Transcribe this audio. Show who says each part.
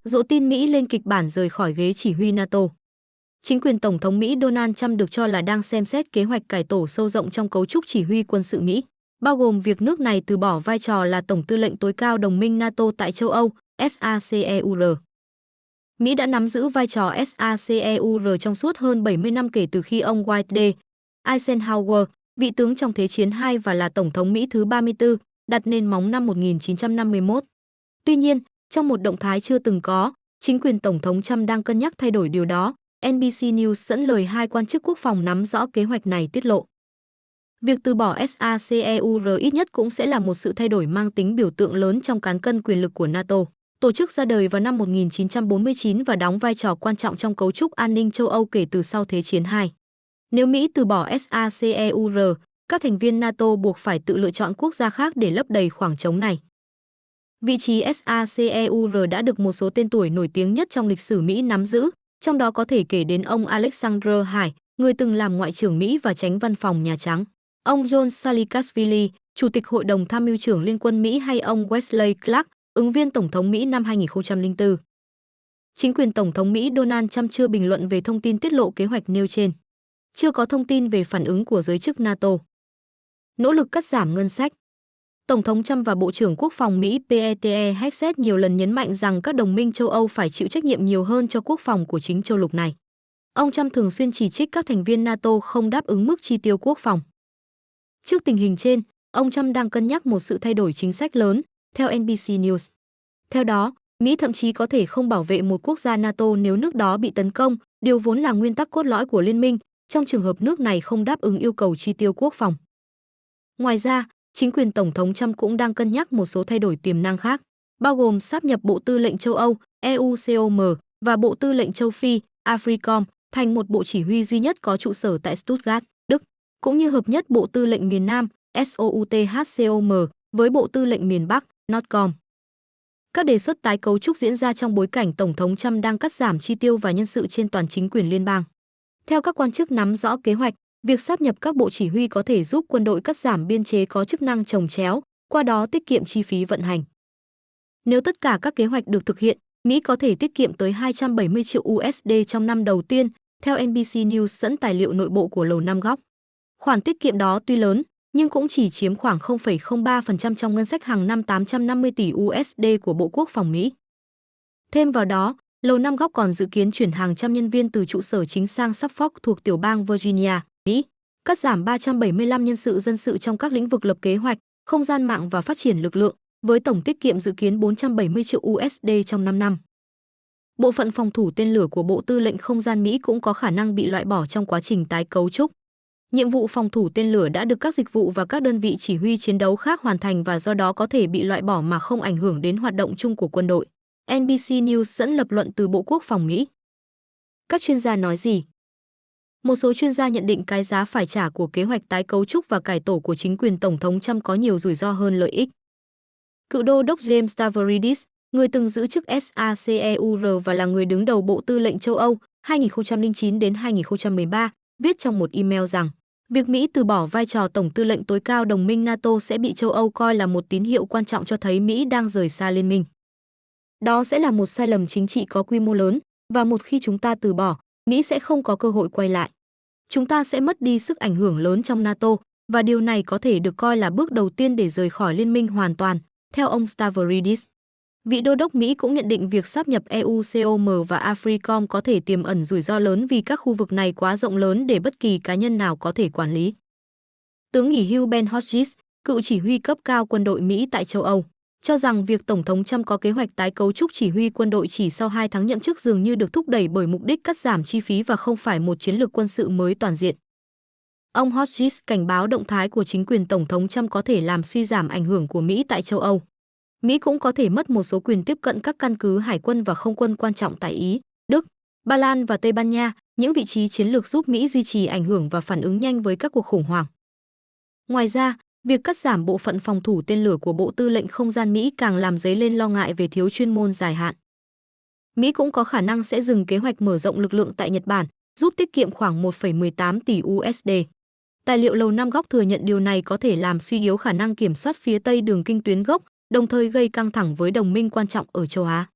Speaker 1: Dỗ tin Mỹ lên kịch bản rời khỏi ghế chỉ huy NATO. Chính quyền Tổng thống Mỹ Donald Trump được cho là đang xem xét kế hoạch cải tổ sâu rộng trong cấu trúc chỉ huy quân sự Mỹ, bao gồm việc nước này từ bỏ vai trò là tổng tư lệnh tối cao đồng minh NATO tại châu Âu, SACEUR. Mỹ đã nắm giữ vai trò SACEUR trong suốt hơn 70 năm kể từ khi ông Dwight D. Eisenhower, vị tướng trong Thế chiến II và là Tổng thống Mỹ thứ 34, đặt nền móng năm 1951. Tuy nhiên, trong một động thái chưa từng có, chính quyền Tổng thống Trump đang cân nhắc thay đổi điều đó, NBC News dẫn lời hai quan chức quốc phòng nắm rõ kế hoạch này tiết lộ. Việc từ bỏ SACEUR ít nhất cũng sẽ là một sự thay đổi mang tính biểu tượng lớn trong cán cân quyền lực của NATO. Tổ chức ra đời vào năm 1949 và đóng vai trò quan trọng trong cấu trúc an ninh châu Âu kể từ sau Thế chiến II. Nếu Mỹ từ bỏ SACEUR, các thành viên NATO buộc phải tự lựa chọn quốc gia khác để lấp đầy khoảng trống này. Vị trí SACEUR đã được một số tên tuổi nổi tiếng nhất trong lịch sử Mỹ nắm giữ, trong đó có thể kể đến ông Alexander Haig, người từng làm Ngoại trưởng Mỹ và Chánh Văn phòng Nhà Trắng, ông John Saakashvili, Chủ tịch Hội đồng Tham mưu trưởng Liên quân Mỹ hay ông Wesley Clark, ứng viên Tổng thống Mỹ năm 2004. Chính quyền Tổng thống Mỹ Donald Trump chưa bình luận về thông tin tiết lộ kế hoạch nêu trên. Chưa có thông tin về phản ứng của giới chức NATO. Nỗ lực cắt giảm ngân sách. Tổng thống Trump và Bộ trưởng Quốc phòng Mỹ Pete Hegseth nhiều lần nhấn mạnh rằng các đồng minh châu Âu phải chịu trách nhiệm nhiều hơn cho quốc phòng của chính châu lục này. Ông Trump thường xuyên chỉ trích các thành viên NATO không đáp ứng mức chi tiêu quốc phòng. Trước tình hình trên, ông Trump đang cân nhắc một sự thay đổi chính sách lớn, theo NBC News. Theo đó, Mỹ thậm chí có thể không bảo vệ một quốc gia NATO nếu nước đó bị tấn công, điều vốn là nguyên tắc cốt lõi của liên minh, trong trường hợp nước này không đáp ứng yêu cầu chi tiêu quốc phòng. Ngoài ra, chính quyền Tổng thống Trump cũng đang cân nhắc một số thay đổi tiềm năng khác, bao gồm sáp nhập Bộ Tư lệnh châu Âu, EUCOM, và Bộ Tư lệnh châu Phi, AFRICOM, thành một bộ chỉ huy duy nhất có trụ sở tại Stuttgart, Đức, cũng như hợp nhất Bộ Tư lệnh miền Nam, SOUTHCOM, với Bộ Tư lệnh miền Bắc, NORTCOM. Các đề xuất tái cấu trúc diễn ra trong bối cảnh Tổng thống Trump đang cắt giảm chi tiêu và nhân sự trên toàn chính quyền liên bang. Theo các quan chức nắm rõ kế hoạch, việc sáp nhập các bộ chỉ huy có thể giúp quân đội cắt giảm biên chế có chức năng chồng chéo, qua đó tiết kiệm chi phí vận hành. Nếu tất cả các kế hoạch được thực hiện, Mỹ có thể tiết kiệm tới 270 triệu USD trong năm đầu tiên, theo NBC News dẫn tài liệu nội bộ của Lầu Năm Góc. Khoản tiết kiệm đó tuy lớn, nhưng cũng chỉ chiếm khoảng 0,03% trong ngân sách hàng năm 850 tỷ USD của Bộ Quốc phòng Mỹ. Thêm vào đó, Lầu Năm Góc còn dự kiến chuyển hàng trăm nhân viên từ trụ sở chính sang Suffolk thuộc tiểu bang Virginia, Mỹ, cắt giảm 375 nhân sự dân sự trong các lĩnh vực lập kế hoạch, không gian mạng và phát triển lực lượng, với tổng tiết kiệm dự kiến 470 triệu USD trong 5 năm. Bộ phận phòng thủ tên lửa của Bộ Tư lệnh Không gian Mỹ cũng có khả năng bị loại bỏ trong quá trình tái cấu trúc. Nhiệm vụ phòng thủ tên lửa đã được các dịch vụ và các đơn vị chỉ huy chiến đấu khác hoàn thành và do đó có thể bị loại bỏ mà không ảnh hưởng đến hoạt động chung của quân đội. NBC News dẫn lập luận từ Bộ Quốc phòng Mỹ. Các chuyên gia nói gì? Một số chuyên gia nhận định cái giá phải trả của kế hoạch tái cấu trúc và cải tổ của chính quyền Tổng thống Trump có nhiều rủi ro hơn lợi ích. Cựu đô đốc James Stavridis, người từng giữ chức SACEUR và là người đứng đầu Bộ Tư lệnh châu Âu 2009 đến 2013, viết trong một email rằng việc Mỹ từ bỏ vai trò tổng tư lệnh tối cao đồng minh NATO sẽ bị châu Âu coi là một tín hiệu quan trọng cho thấy Mỹ đang rời xa liên minh. Đó sẽ là một sai lầm chính trị có quy mô lớn, và một khi chúng ta từ bỏ, Mỹ sẽ không có cơ hội quay lại. Chúng ta sẽ mất đi sức ảnh hưởng lớn trong NATO, và điều này có thể được coi là bước đầu tiên để rời khỏi liên minh hoàn toàn, theo ông Stavridis. Vị đô đốc Mỹ cũng nhận định việc sáp nhập EUCOM và AFRICOM có thể tiềm ẩn rủi ro lớn vì các khu vực này quá rộng lớn để bất kỳ cá nhân nào có thể quản lý. Tướng nghỉ hưu Ben Hodges, cựu chỉ huy cấp cao quân đội Mỹ tại châu Âu, cho rằng việc Tổng thống Trump có kế hoạch tái cấu trúc chỉ huy quân đội chỉ sau 2 tháng nhậm chức dường như được thúc đẩy bởi mục đích cắt giảm chi phí và không phải một chiến lược quân sự mới toàn diện. Ông Hodges cảnh báo động thái của chính quyền Tổng thống Trump có thể làm suy giảm ảnh hưởng của Mỹ tại châu Âu. Mỹ cũng có thể mất một số quyền tiếp cận các căn cứ hải quân và không quân quan trọng tại Ý, Đức, Ba Lan và Tây Ban Nha, những vị trí chiến lược giúp Mỹ duy trì ảnh hưởng và phản ứng nhanh với các cuộc khủng hoảng. Ngoài ra, việc cắt giảm bộ phận phòng thủ tên lửa của Bộ Tư lệnh Không gian Mỹ càng làm dấy lên lo ngại về thiếu chuyên môn dài hạn. Mỹ cũng có khả năng sẽ dừng kế hoạch mở rộng lực lượng tại Nhật Bản, giúp tiết kiệm khoảng 1,18 tỷ USD. Tài liệu Lầu Năm Góc thừa nhận điều này có thể làm suy yếu khả năng kiểm soát phía Tây đường kinh tuyến gốc, đồng thời gây căng thẳng với đồng minh quan trọng ở châu Á.